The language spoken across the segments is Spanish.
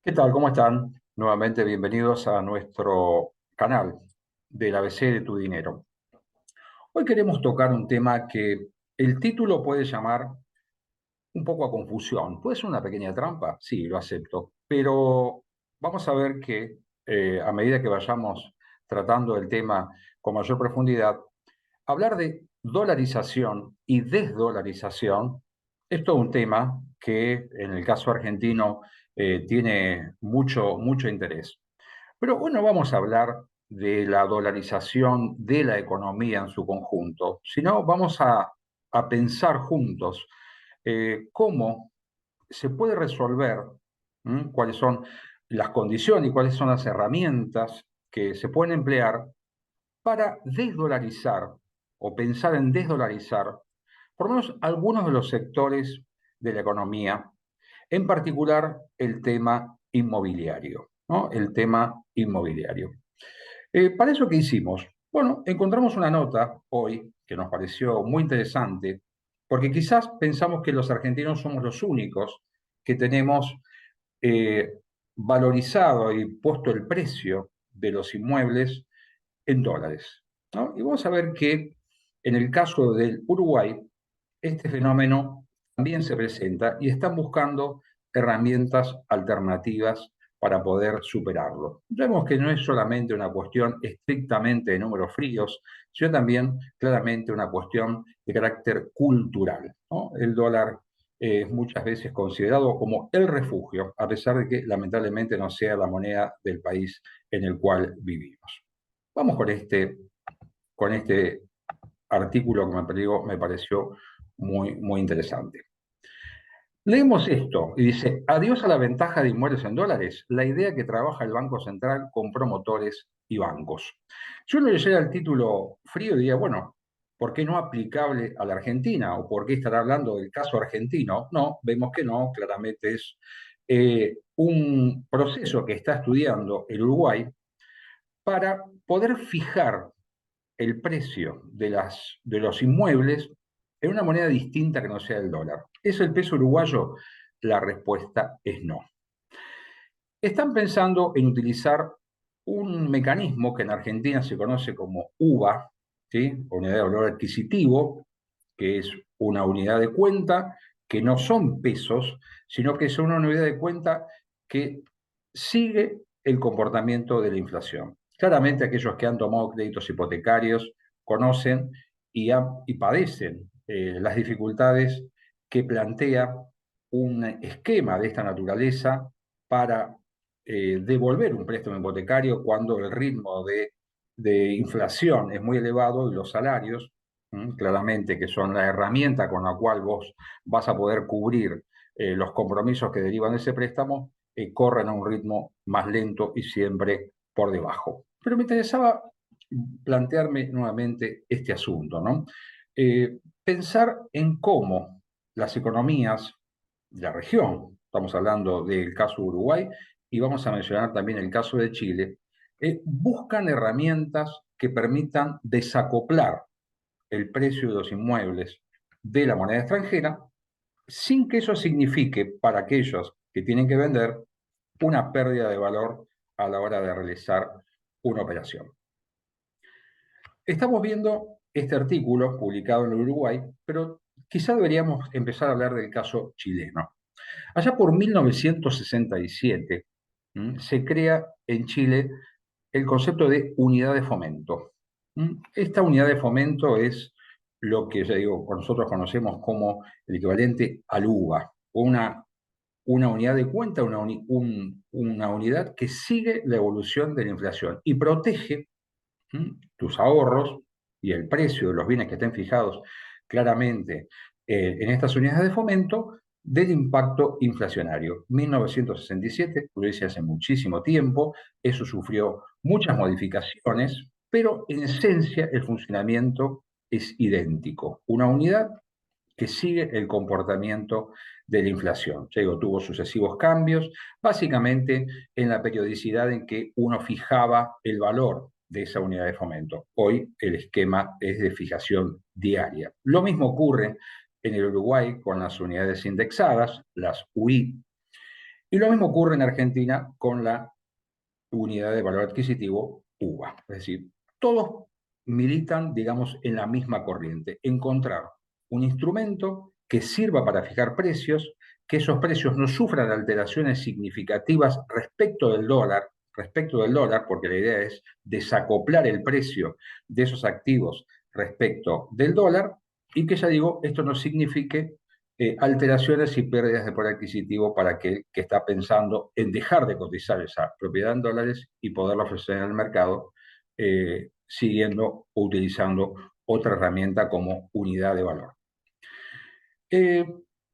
¿Qué tal? ¿Cómo están? Nuevamente bienvenidos a nuestro canal del ABC de tu dinero. Hoy queremos tocar un tema que el título puede llamar un poco a confusión. ¿Puede ser una pequeña trampa? Sí, lo acepto. Pero vamos a ver que a medida que vayamos tratando el tema con mayor profundidad, hablar de dolarización y desdolarización es todo un tema que en el caso argentino tiene mucho interés. Pero hoy no vamos a hablar de la dolarización de la economía en su conjunto, sino vamos a pensar juntos cómo se puede resolver, cuáles son las condiciones y cuáles son las herramientas que se pueden emplear para desdolarizar o pensar en desdolarizar por lo menos algunos de los sectores de la economía, en particular el tema inmobiliario, ¿no? El tema inmobiliario. ¿Para eso qué hicimos? Bueno, encontramos una nota hoy que nos pareció muy interesante, porque quizás pensamos que los argentinos somos los únicos que tenemos eh, valorizado y puesto el precio de los inmuebles en dólares, ¿no? Y vamos a ver que en el caso del Uruguay, este fenómeno también se presenta y están buscando herramientas alternativas para poder superarlo. Vemos que no es solamente una cuestión estrictamente de números fríos, sino también claramente una cuestión de carácter cultural, ¿no? El dólar es muchas veces considerado como el refugio, a pesar de que lamentablemente no sea la moneda del país en el cual vivimos. Vamos con este artículo que me pareció muy interesante. Leemos esto y dice, adiós a la ventaja de inmuebles en dólares, la idea que trabaja el Banco Central con promotores y bancos. Si uno leyera el título frío diría, bueno, ¿por qué no aplicable a la Argentina? ¿O por qué estar hablando del caso argentino? No, vemos que no, claramente es un proceso que está estudiando el Uruguay para poder fijar el precio de los inmuebles en una moneda distinta que no sea el dólar. ¿Es el peso uruguayo? La respuesta es no. Están pensando en utilizar un mecanismo que en Argentina se conoce como UVA, ¿sí? Unidad de valor adquisitivo, que es una unidad de cuenta que no son pesos, sino que es una unidad de cuenta que sigue el comportamiento de la inflación. Claramente aquellos que han tomado créditos hipotecarios conocen y padecen las dificultades que plantea un esquema de esta naturaleza para devolver un préstamo hipotecario cuando el ritmo de inflación es muy elevado y los salarios, claramente que son la herramienta con la cual vos vas a poder cubrir los compromisos que derivan de ese préstamo, corren a un ritmo más lento y siempre por debajo. Pero me interesaba plantearme nuevamente este asunto, ¿no? Pensar en cómo las economías de la región, estamos hablando del caso de Uruguay y vamos a mencionar también el caso de Chile, buscan herramientas que permitan desacoplar el precio de los inmuebles de la moneda extranjera sin que eso signifique para aquellos que tienen que vender una pérdida de valor a la hora de realizar una operación. Estamos viendo este artículo publicado en el Uruguay, pero quizá deberíamos empezar a hablar del caso chileno. Allá por 1967 se crea en Chile el concepto de unidad de fomento. Esta unidad de fomento es lo que ya digo, nosotros conocemos como el equivalente al UVA, una unidad de cuenta, una unidad que sigue la evolución de la inflación y protege tus ahorros y el precio de los bienes que estén fijados claramente en estas unidades de fomento del impacto inflacionario. 1967, lo hice hace muchísimo tiempo, eso sufrió muchas modificaciones, pero en esencia el funcionamiento es idéntico. Una unidad que sigue el comportamiento de la inflación. Ya digo, tuvo sucesivos cambios, básicamente en la periodicidad en que uno fijaba el valor de esa unidad de fomento. Hoy el esquema es de fijación diaria. Lo mismo ocurre en el Uruguay con las unidades indexadas, las UI, Y lo mismo ocurre en Argentina con la unidad de valor adquisitivo, UVA. Es decir, todos militan, digamos, en la misma corriente, encontrar un instrumento que sirva para fijar precios, que esos precios no sufran alteraciones significativas respecto del dólar, porque la idea es desacoplar el precio de esos activos respecto del dólar, y que ya digo, esto no signifique alteraciones y pérdidas de poder adquisitivo para aquel que está pensando en dejar de cotizar esa propiedad en dólares y poderla ofrecer en el mercado, siguiendo o utilizando otra herramienta como unidad de valor. Eh,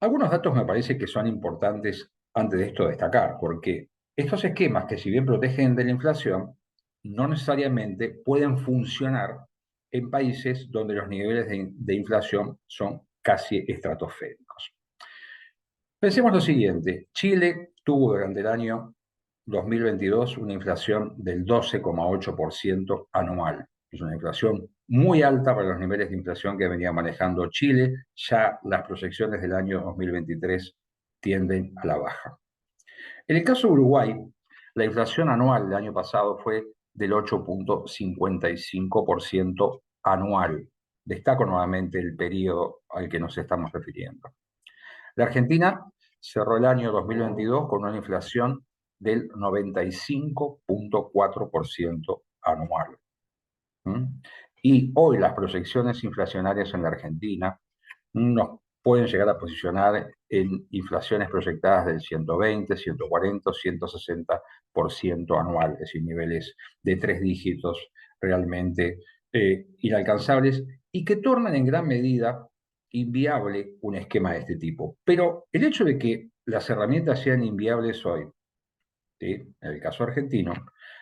Algunos datos me parece que son importantes antes de esto destacar, porque estos esquemas que si bien protegen de la inflación, no necesariamente pueden funcionar en países donde los niveles de inflación son casi estratosféricos. Pensemos lo siguiente, Chile tuvo durante el año 2022 una inflación del 12,8% anual. Es una inflación muy alta para los niveles de inflación que venía manejando Chile. Ya las proyecciones del año 2023 tienden a la baja. En el caso de Uruguay, la inflación anual del año pasado fue del 8,55% anual. Destaco nuevamente el periodo al que nos estamos refiriendo. La Argentina cerró el año 2022 con una inflación del 95,4% anual. ¿Mm? Y hoy las proyecciones inflacionarias en la Argentina nos pueden llegar a posicionar en inflaciones proyectadas del 120, 140, 160% anual, es decir, niveles de 3 dígitos realmente inalcanzables y que tornan en gran medida inviable un esquema de este tipo. Pero el hecho de que las herramientas sean inviables hoy, ¿sí?, en el caso argentino,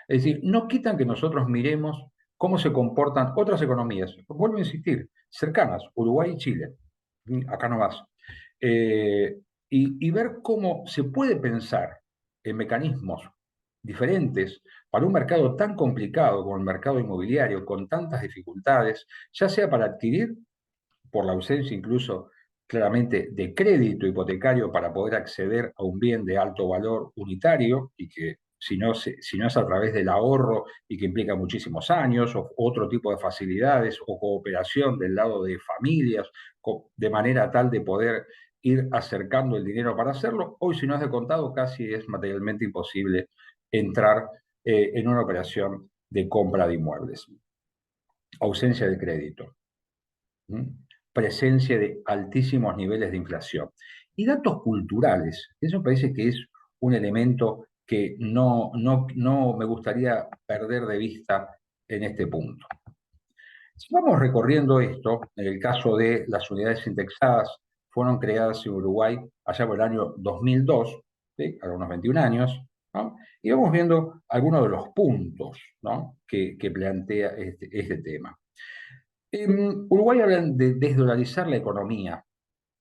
es decir, no quitan que nosotros miremos cómo se comportan otras economías, vuelvo a insistir, cercanas, Uruguay y Chile, acá nomás, eh, y ver cómo se puede pensar en mecanismos diferentes para un mercado tan complicado como el mercado inmobiliario, con tantas dificultades, ya sea para adquirir por la ausencia incluso claramente de crédito hipotecario para poder acceder a un bien de alto valor unitario y que si no es a través del ahorro y que implica muchísimos años o otro tipo de facilidades o cooperación del lado de familias, de manera tal de poder ir acercando el dinero para hacerlo, hoy si no es de contado casi es materialmente imposible entrar en una operación de compra de inmuebles. Ausencia de crédito. Presencia de altísimos niveles de inflación. Y datos culturales, eso me parece que es un elemento que no me gustaría perder de vista en este punto. Si vamos recorriendo esto, en el caso de las unidades indexadas, fueron creadas en Uruguay allá por el año 2002, ¿sí?, a unos 21 años, ¿no? Y vamos viendo algunos de los puntos, ¿no?, que plantea este tema. En Uruguay hablan de desdolarizar la economía,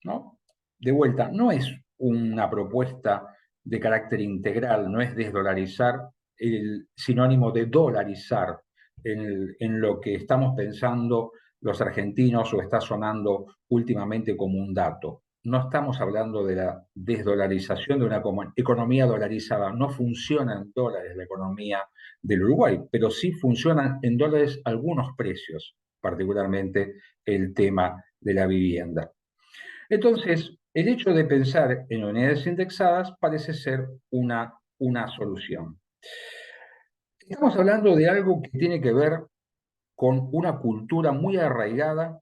¿no? De vuelta, no es una propuesta de carácter integral, no es desdolarizar el sinónimo de dolarizar en lo que estamos pensando los argentinos o está sonando últimamente como un dato. No estamos hablando de la desdolarización de una economía dolarizada. No funciona en dólares la economía del Uruguay, pero sí funcionan en dólares algunos precios, particularmente el tema de la vivienda. Entonces, el hecho de pensar en unidades indexadas parece ser una solución. Estamos hablando de algo que tiene que ver con una cultura muy arraigada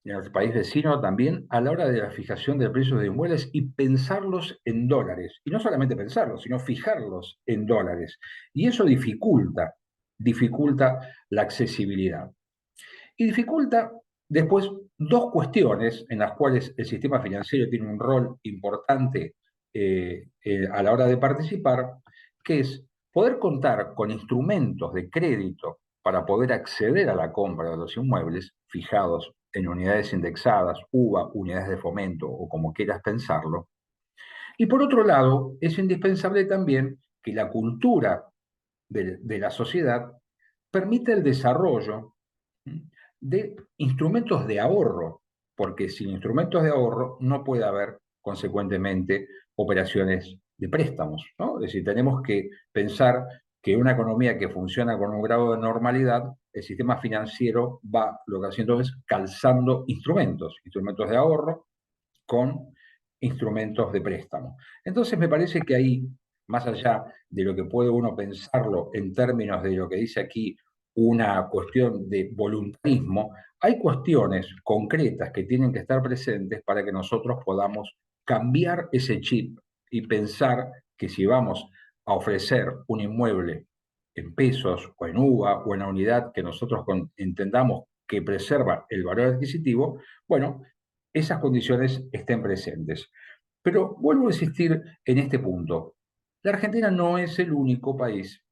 en el país vecino también a la hora de la fijación del precio de inmuebles y pensarlos en dólares. Y no solamente pensarlos, sino fijarlos en dólares. Y eso dificulta la accesibilidad. Y dificulta después dos cuestiones en las cuales el sistema financiero tiene un rol importante a la hora de participar, que es poder contar con instrumentos de crédito para poder acceder a la compra de los inmuebles fijados en unidades indexadas, UVA, unidades de fomento o como quieras pensarlo. Y por otro lado, es indispensable también que la cultura de la sociedad permita el desarrollo de instrumentos de ahorro, porque sin instrumentos de ahorro no puede haber, consecuentemente, operaciones de préstamos, ¿no? Es decir, tenemos que pensar que una economía que funciona con un grado de normalidad, el sistema financiero va, lo que haciendo es calzando instrumentos de ahorro con instrumentos de préstamo. Entonces me parece que ahí, más allá de lo que puede uno pensarlo en términos de lo que dice aquí una cuestión de voluntarismo, hay cuestiones concretas que tienen que estar presentes para que nosotros podamos cambiar ese chip y pensar que si vamos a ofrecer un inmueble en pesos o en UVA o en la unidad que nosotros entendamos que preserva el valor adquisitivo, bueno, esas condiciones estén presentes. Pero vuelvo a insistir en este punto. La Argentina no es el único país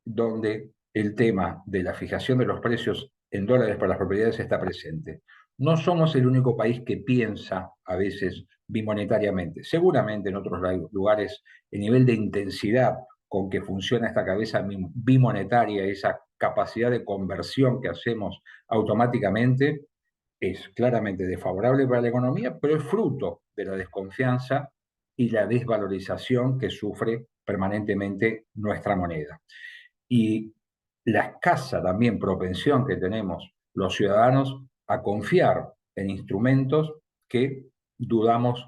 donde el tema de la fijación de los precios en dólares para las propiedades está presente. No somos el único país que piensa a veces bimonetariamente. Seguramente en otros lugares el nivel de intensidad con que funciona esta cabeza bimonetaria, esa capacidad de conversión que hacemos automáticamente, es claramente desfavorable para la economía, pero es fruto de la desconfianza y la desvalorización que sufre permanentemente nuestra moneda. Y la escasa también propensión que tenemos los ciudadanos a confiar en instrumentos que dudamos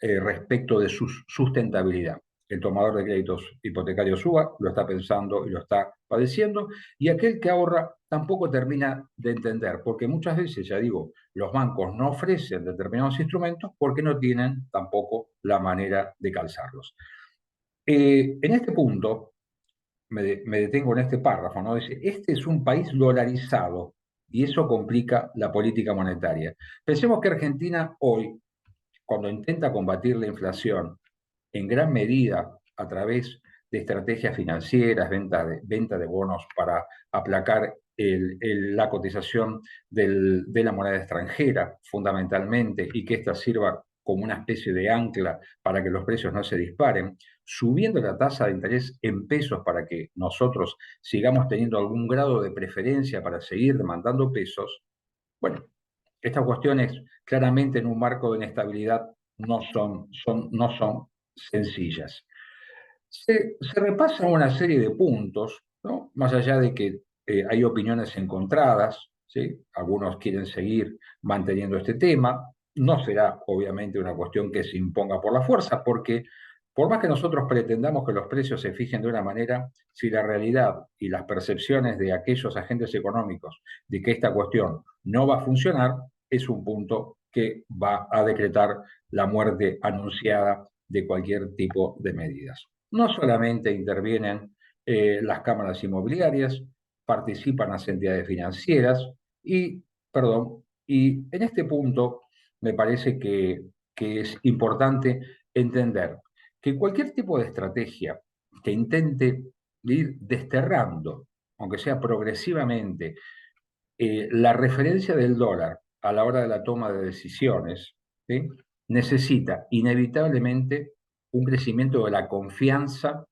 respecto de su sustentabilidad. El tomador de créditos hipotecarios UBA lo está pensando y lo está padeciendo, y aquel que ahorra tampoco termina de entender, porque muchas veces, ya digo, los bancos no ofrecen determinados instrumentos porque no tienen tampoco la manera de calzarlos. En este punto, me detengo en este párrafo, ¿no? Dice, este es un país dolarizado y eso complica la política monetaria. Pensemos que Argentina hoy, cuando intenta combatir la inflación, en gran medida a través de estrategias financieras, venta de bonos para aplacar la cotización de la moneda extranjera, fundamentalmente, y que ésta sirva como una especie de ancla para que los precios no se disparen, subiendo la tasa de interés en pesos para que nosotros sigamos teniendo algún grado de preferencia para seguir demandando pesos. Bueno, estas cuestiones claramente en un marco de inestabilidad no son sencillas. Se repasan una serie de puntos, ¿no? Más allá de que hay opiniones encontradas, ¿sí? Algunos quieren seguir manteniendo este tema. No será, obviamente, una cuestión que se imponga por la fuerza, porque por más que nosotros pretendamos que los precios se fijen de una manera, si la realidad y las percepciones de aquellos agentes económicos de que esta cuestión no va a funcionar, es un punto que va a decretar la muerte anunciada de cualquier tipo de medidas. No solamente intervienen las cámaras inmobiliarias, participan las entidades financieras y, perdón, y en este punto me parece que es importante entender que cualquier tipo de estrategia que intente ir desterrando, aunque sea progresivamente, la referencia del dólar a la hora de la toma de decisiones, ¿sí? Necesita inevitablemente un crecimiento de la confianza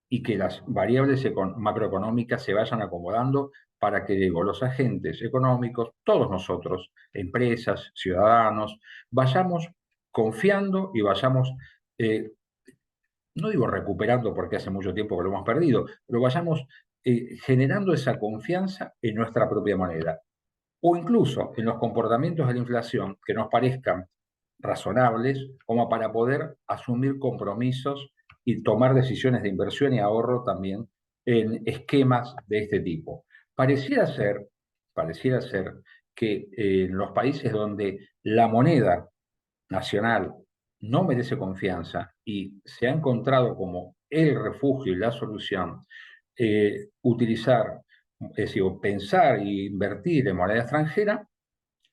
y que las variables macroeconómicas se vayan acomodando para que digo, los agentes económicos, todos nosotros, empresas, ciudadanos, vayamos confiando y vayamos, no digo recuperando porque hace mucho tiempo que lo hemos perdido, pero vayamos generando esa confianza en nuestra propia moneda o incluso en los comportamientos de la inflación que nos parezcan razonables como para poder asumir compromisos y tomar decisiones de inversión y ahorro también en esquemas de este tipo. Pareciera ser que en los países donde la moneda nacional no merece confianza y se ha encontrado como el refugio y la solución, utilizar, es decir, pensar e invertir en moneda extranjera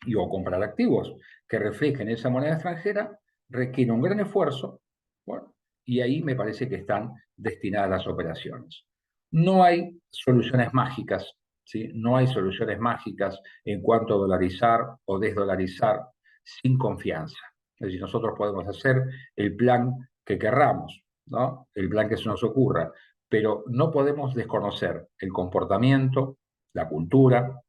y o comprar activos que reflejen esa moneda extranjera, requiere un gran esfuerzo, bueno, y ahí me parece que están destinadas las operaciones. No hay soluciones mágicas, ¿sí? No hay soluciones mágicas en cuanto a dolarizar o desdolarizar sin confianza. Es decir, nosotros podemos hacer el plan que querramos, ¿no? El plan que se nos ocurra, pero no podemos desconocer el comportamiento, la cultura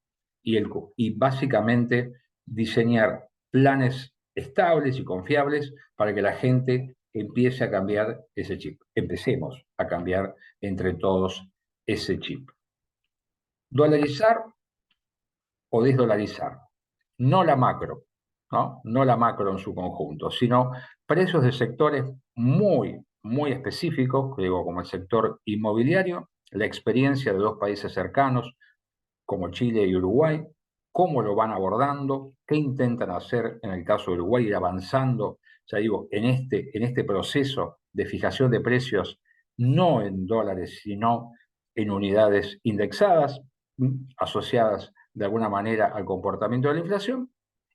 y básicamente diseñar planes estables y confiables para que la gente empiece a cambiar ese chip. Empecemos a cambiar entre todos ese chip. Dolarizar o desdolarizar. No la macro, ¿no? No la macro en su conjunto, sino precios de sectores muy específicos, digo, como el sector inmobiliario, la experiencia de dos países cercanos, como Chile y Uruguay, cómo lo van abordando, qué intentan hacer en el caso de Uruguay, ir avanzando, ya digo, en este proceso de fijación de precios, no en dólares, sino en unidades indexadas, asociadas de alguna manera al comportamiento de la inflación,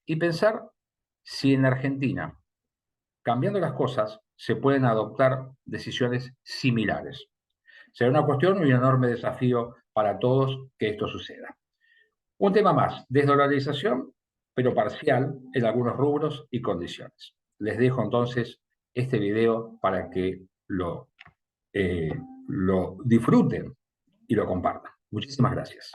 y pensar si en Argentina, cambiando las cosas, se pueden adoptar decisiones similares. Será una cuestión y un enorme desafío para todos que esto suceda. Un tema más, desdolarización, pero parcial en algunos rubros y condiciones. Les dejo entonces este video para que lo disfruten y lo compartan. Muchísimas gracias.